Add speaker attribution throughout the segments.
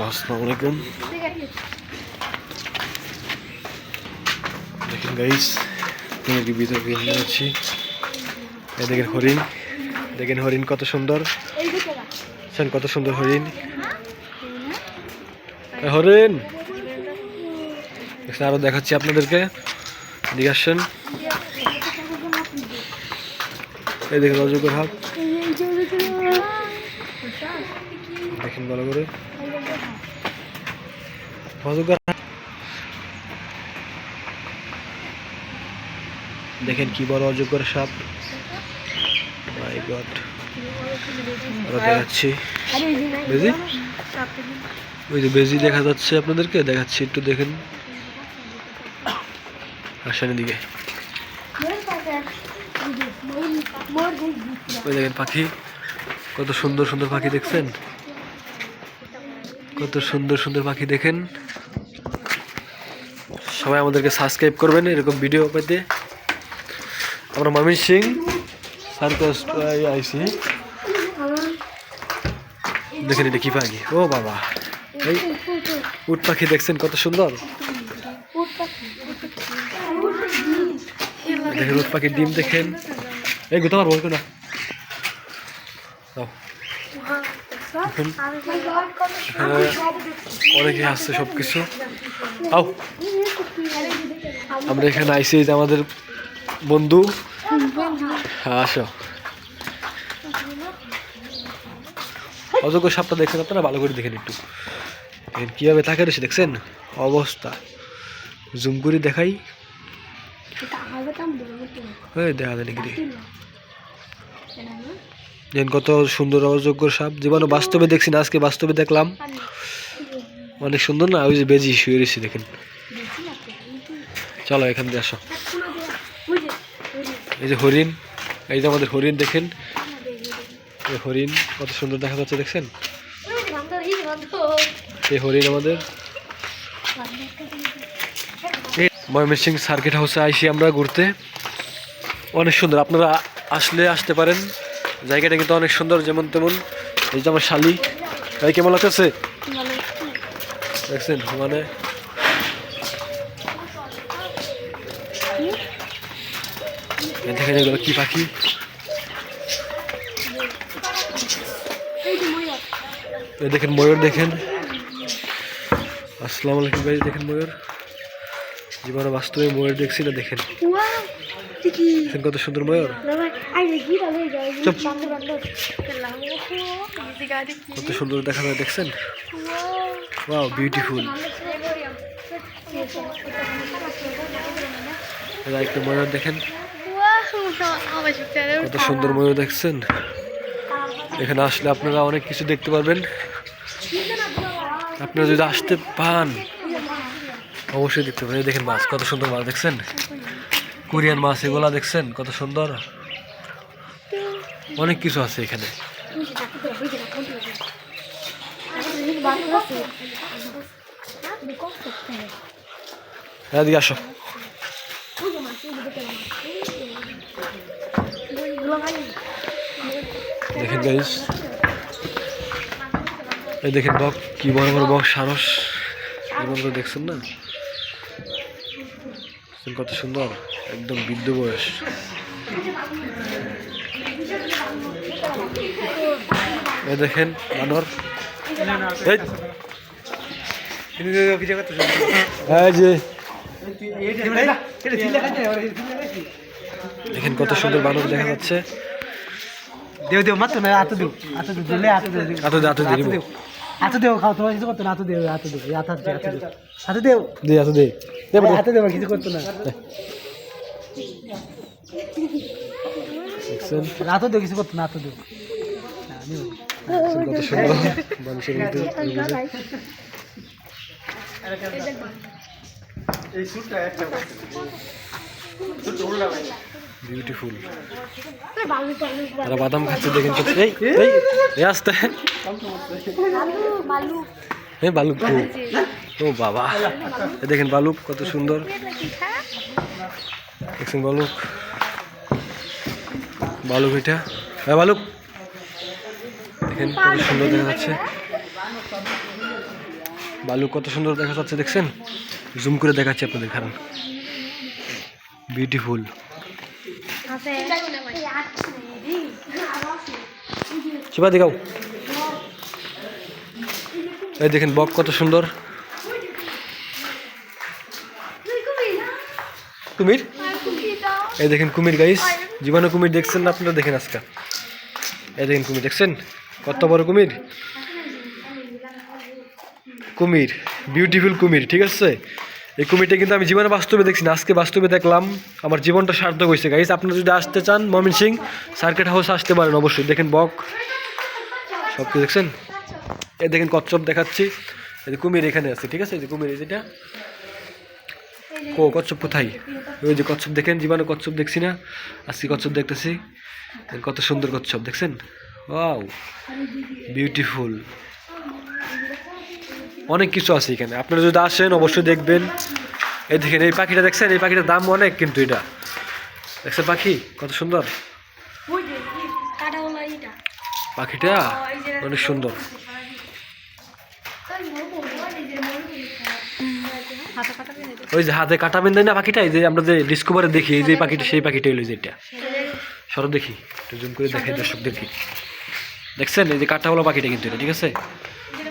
Speaker 1: আসসালামু আলাইকুম। দেখেন গাইস, তোমাকে ভিতরে নিয়ে যাচ্ছি। এই দেখেন হরিণ, দেখেন হরিণ কত সুন্দর, কত সুন্দর হরিণ। হরিণ আরো দেখাচ্ছি আপনাদেরকে, এদিকে আসেন। এই দেখেন অজগর সাপ, দেখেন ভালো করে অজগর। দেখেন কি বড় অজগর সাপ, মাই গড। আরো দেখাচ্ছি বেজি, ওই যে বেজি দেখা যাচ্ছে আপনাদেরকে, দেখাচ্ছি একটু দেখেন। আসেন এদিকে, ওই দেখেন পাখি, কত সুন্দর সুন্দর পাখি দেখছেন, কত সুন্দর সুন্দর পাখি দেখেন। সবাই আমাদেরকে সাবস্ক্রাইব করবেন এরকম ভিডিও পেতে। আমরা ময়মনসিং সার্কাস আইসি। দেখেন এটা কি পাখি, ও বাবা, এই উট পাখি দেখছেন কত সুন্দর। দেখেন উট পাখির ডিম দেখেন, এই গোটা আমার বলতো না। অনেকে আসছে সবকিছু। আও আমরা এখানে আইসি, যে আমাদের বন্ধু। আসো, অজগর সাপটা দেখছেন আপনারা, ভালো করে দেখেন একটু, দেখেন কিভাবে তাকে রয়েছে, দেখছেন অবস্থা। জুম করে দেখাই, দেখা যায় নাকি। দেখেন কত সুন্দর অজগর সাপ, জীবনে বাস্তবে দেখছি না, আজকে বাস্তবে দেখলাম, অনেক সুন্দর না। ওই যে বেজি শুয়ে রয়েছে দেখেন। চলো এখান দিয়ে আসো। এই যে হরিণ, এই যে আমাদের হরিণ দেখেন, এই হরিণ কত সুন্দর দেখা যাচ্ছে দেখছেন। এই হরিণ আমাদের ময়মনসিং সার্কিট হাউসে আইসি আমরা ঘুরতে, অনেক সুন্দর। আপনারা আসলে আসতে পারেন, জায়গাটা কিন্তু অনেক সুন্দর যেমন তেমন। এই যে আমার শালি, ভাই কেমন লাগতেছে দেখছেন, মানে দেখেন এগুলো কি পাখি। দেখেন ময়ূর, দেখেন। আসসালামু আলাইকুম ভাই, দেখেন ময়ূর, জীবনে বাস্তবে ময়ূর দেখছি না। দেখেন কত সুন্দর ময়ূর, কত সুন্দর দেখা যায় দেখছেন। Wow beautiful. একটা ময়ূর দেখেন, কত সুন্দর ময়ূর দেখছেন। এখানে আসলে আপনারা অনেক কিছু দেখতে পারবেন। আপনারা যদি আসতে পান অবশ্যই দেখতে পারেন। দেখেন মাছ, কত সুন্দর মাছ দেখছেন, কোরিয়ান মাছ এগুলা দেখছেন কত সুন্দর। অনেক কিছু আছে এখানে। এদিকে আসো। দেখেন গাইস, এই দেখেন বক, কি বড় বড় বক, সারস জীবন দেখছেন না, কত সুন্দর, একদম বৃদ্ধ বয়স। এই দেখেন বানর, দেখেন কত সুন্দর বানর দেখা যাচ্ছে।
Speaker 2: দেও দেও মাত্র না, আতো দেও, আতো দেও, দিলে আতো দেও,
Speaker 1: আতো দে, আতো দে,
Speaker 2: আতো দেও, খাও তোমার কিছু করতো না, আতো দেও, আতো দেও, আতো দেও, আতো দেও, আতো দেও,
Speaker 1: দে, আতো দে,
Speaker 2: আতো দেও, কিছু করতো না, আতো দেও, কিছু করতো না, আতো দেও।
Speaker 1: কত সুন্দর মানুষের মধ্যে বিউটিফুল। তারা বাদাম খাচ্ছে দেখেন, এই আসতে এই বালুক, ও বাবা, দেখেন বালুক কত সুন্দর দেখছেন। বালুক, বালুক এটা, হ্যাঁ বালুক দেখেন কত সুন্দর দেখা যাচ্ছে। বালু কত সুন্দর দেখা যাচ্ছে দেখছেন, জুম করে দেখাচ্ছি আপনাদের, কারণ বিউটিফুল। শিবা দেখাও, এই দেখেন বক কত সুন্দর। কুমির, এই দেখেন কুমির গাইস, জীবনে কুমির দেখছেন না আপনারা? দেখেন আজকে, এই দেখেন কুমির দেখছেন, কত বড় কুমির, কুমির বিউটিফুল কুমির। ঠিক আছে, এই কুমিরটা কিন্তু আমি জীবনে বাস্তবে দেখছি না, আজকে বাস্তবে দেখলাম, আমার জীবনটা সার্থক হয়েছে গাইস। আপনারা যদি আসতে চান ময়মনসিংহ সার্কিট হাউস আসতে পারেন অবশ্যই। দেখেন বক সব কিছু দেখছেন, এই দেখেন কচ্ছপ দেখাচ্ছি, এই যে কুমির এখানে আছে। ঠিক আছে, এই যে কুমির, এই যেটা কচ্ছপ কোথায়, ওই যে কচ্ছপ দেখেন, জীবনে কচ্ছপ দেখছি না, আজকে কচ্ছপ দেখতেছি। কত সুন্দর কচ্ছপ দেখছেন, ওয়াও বিউটিফুল। অনেক কিছু আছে এখানে, আপনারা যদি আসেন অবশ্যই দেখবেন। এই দেখেন এই পাখিটা দেখছেন, এই পাখিটার দাম অনেক, কিন্তু এটা দেখছেন পাখি কত সুন্দর, পাখিটা অনেক সুন্দর। ওই যে হাতে কাটা বেঁধে না পাখিটা, এই যে আমরা যে ডিসকভারে দেখি, এই যে পাখিটা, সেই পাখিটা হলো যেটা। সরো দেখি, একটু জুম করে দেখাই দর্শকদেরকে, দেখছেন এই যে কাটা হলো পাখিটা, কিন্তু এটা ঠিক আছে,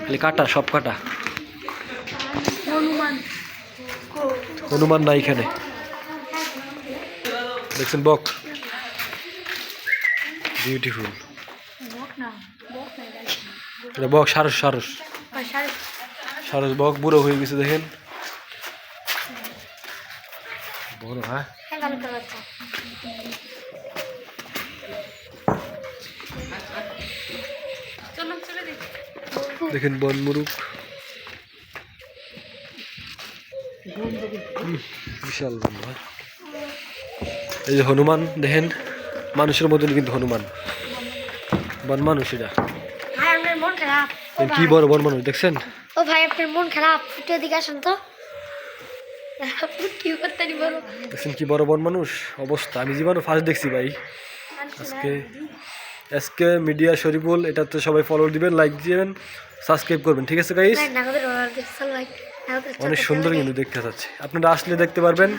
Speaker 1: খালি কাটা, সব কাটা। হনুমান না এখানে, দেখছেন বক বিউটিফুল, এটা বক সারস, সারস সারস বক, বুড়ো হয়ে গেছে দেখেন, বড়। হ্যাঁ দেখেন বন মুরুক, বিশাল বন। এই যে হনুমান দেখেন, মানুষের মতন কিন্তু হনুমান, বন মানুষ এটা। কি বড় বন মানুষ দেখছেন।
Speaker 3: ও ভাই আপনার মন খারাপ, একটু এদিকে আসেন তো।
Speaker 1: দেখছেন কি বড় বন মানুষ অবস্থা, আমি জীবনে ফার্স্ট দেখছি ভাই আজকে। এসকে মিডিয়া শরীফুল, এটা তো সবাই ফলো দিবেন, লাইক দিবেন, সাবস্ক্রাইব করবেন। ঠিক আছে গাইস, অনেক সুন্দর কিন্তু দেখতে যাচ্ছে, আপনারা আসলে দেখতে পারবেন।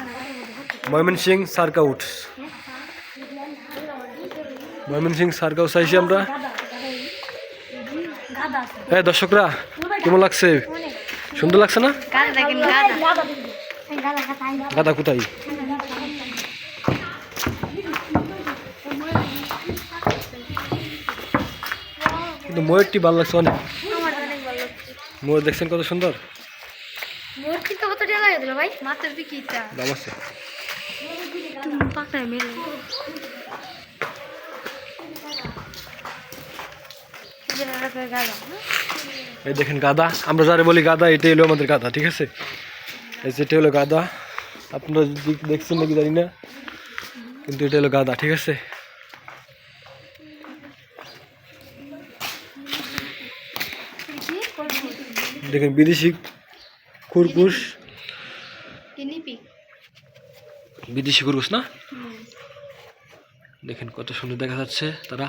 Speaker 1: ময়মনসিংহ সার্কাউটস, ময়মনসিংহ সার্কাউটস আইসি আমরা। হ্যাঁ দর্শকরা, কেমন লাগছে? সুন্দর লাগছে না? গাদা কোথায়? কিন্তু ময়ূরটি ভালো লাগছে অনেক, ময়ূর দেখছেন কত সুন্দর। দাম আছে। এই দেখেন গাদা, আমরা যারা বলি গাদা, এটাই হলো আমাদের গাদা। ঠিক আছে, এই যেটা হলো গাদা, আপনারা দেখছেন নাকি জানি না, কিন্তু এটা হলো গাদা। ঠিক আছে, দেখেন বিদেশি খরগোশ, বিদেশি খরগোশ না, দেখেন কত সুন্দর দেখা যাচ্ছে তারা।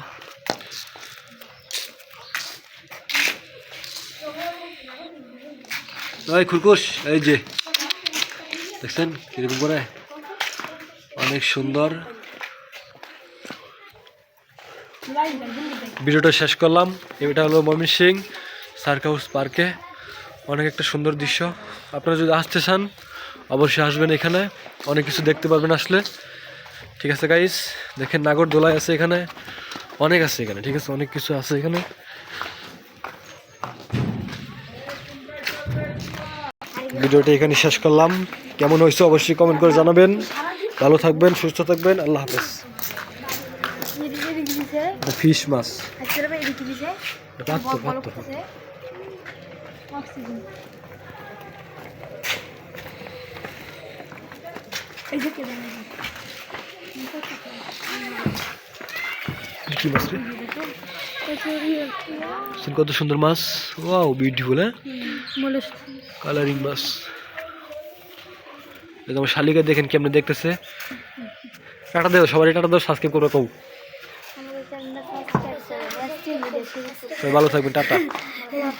Speaker 1: ওই খরগোশ, এই যে দেখছেন কিরকম করে, অনেক সুন্দর। ভিডিওটা শেষ করলাম। এটা হলো ময়মনসিংহ সার্কাস হাউস পার্কে, অনেক একটা সুন্দর দৃশ্য। আপনারা যদি আসতে চান অবশ্যই আসবেন, এখানে অনেক কিছু দেখতে পারবেন আসলে। ঠিক আছে গাইস, দেখেন নাগরদোলা আছে এখানে, অনেক আছে এখানে। ঠিক আছে, অনেক কিছু আছে এখানে। ভিডিওটা এখানে শেষ করলাম। কেমন হয়েছে অবশ্যই কমেন্ট করে জানাবেন। ভালো থাকবেন, সুস্থ থাকবেন, আল্লাহ হাফেজ। ফিশ মাছ কি মাছ রে? কত সুন্দর মাছ, ওয়াও বিউটিফুল। হ্যাঁ, কালারিং মাছ। আমার শালিকা দেখেন কেমনে দেখতেছে। টাটা দেও সবাই, টাটা দেও, সাবস্ক্রাইব করবে কও। ভালো থাকবেন, টাটা।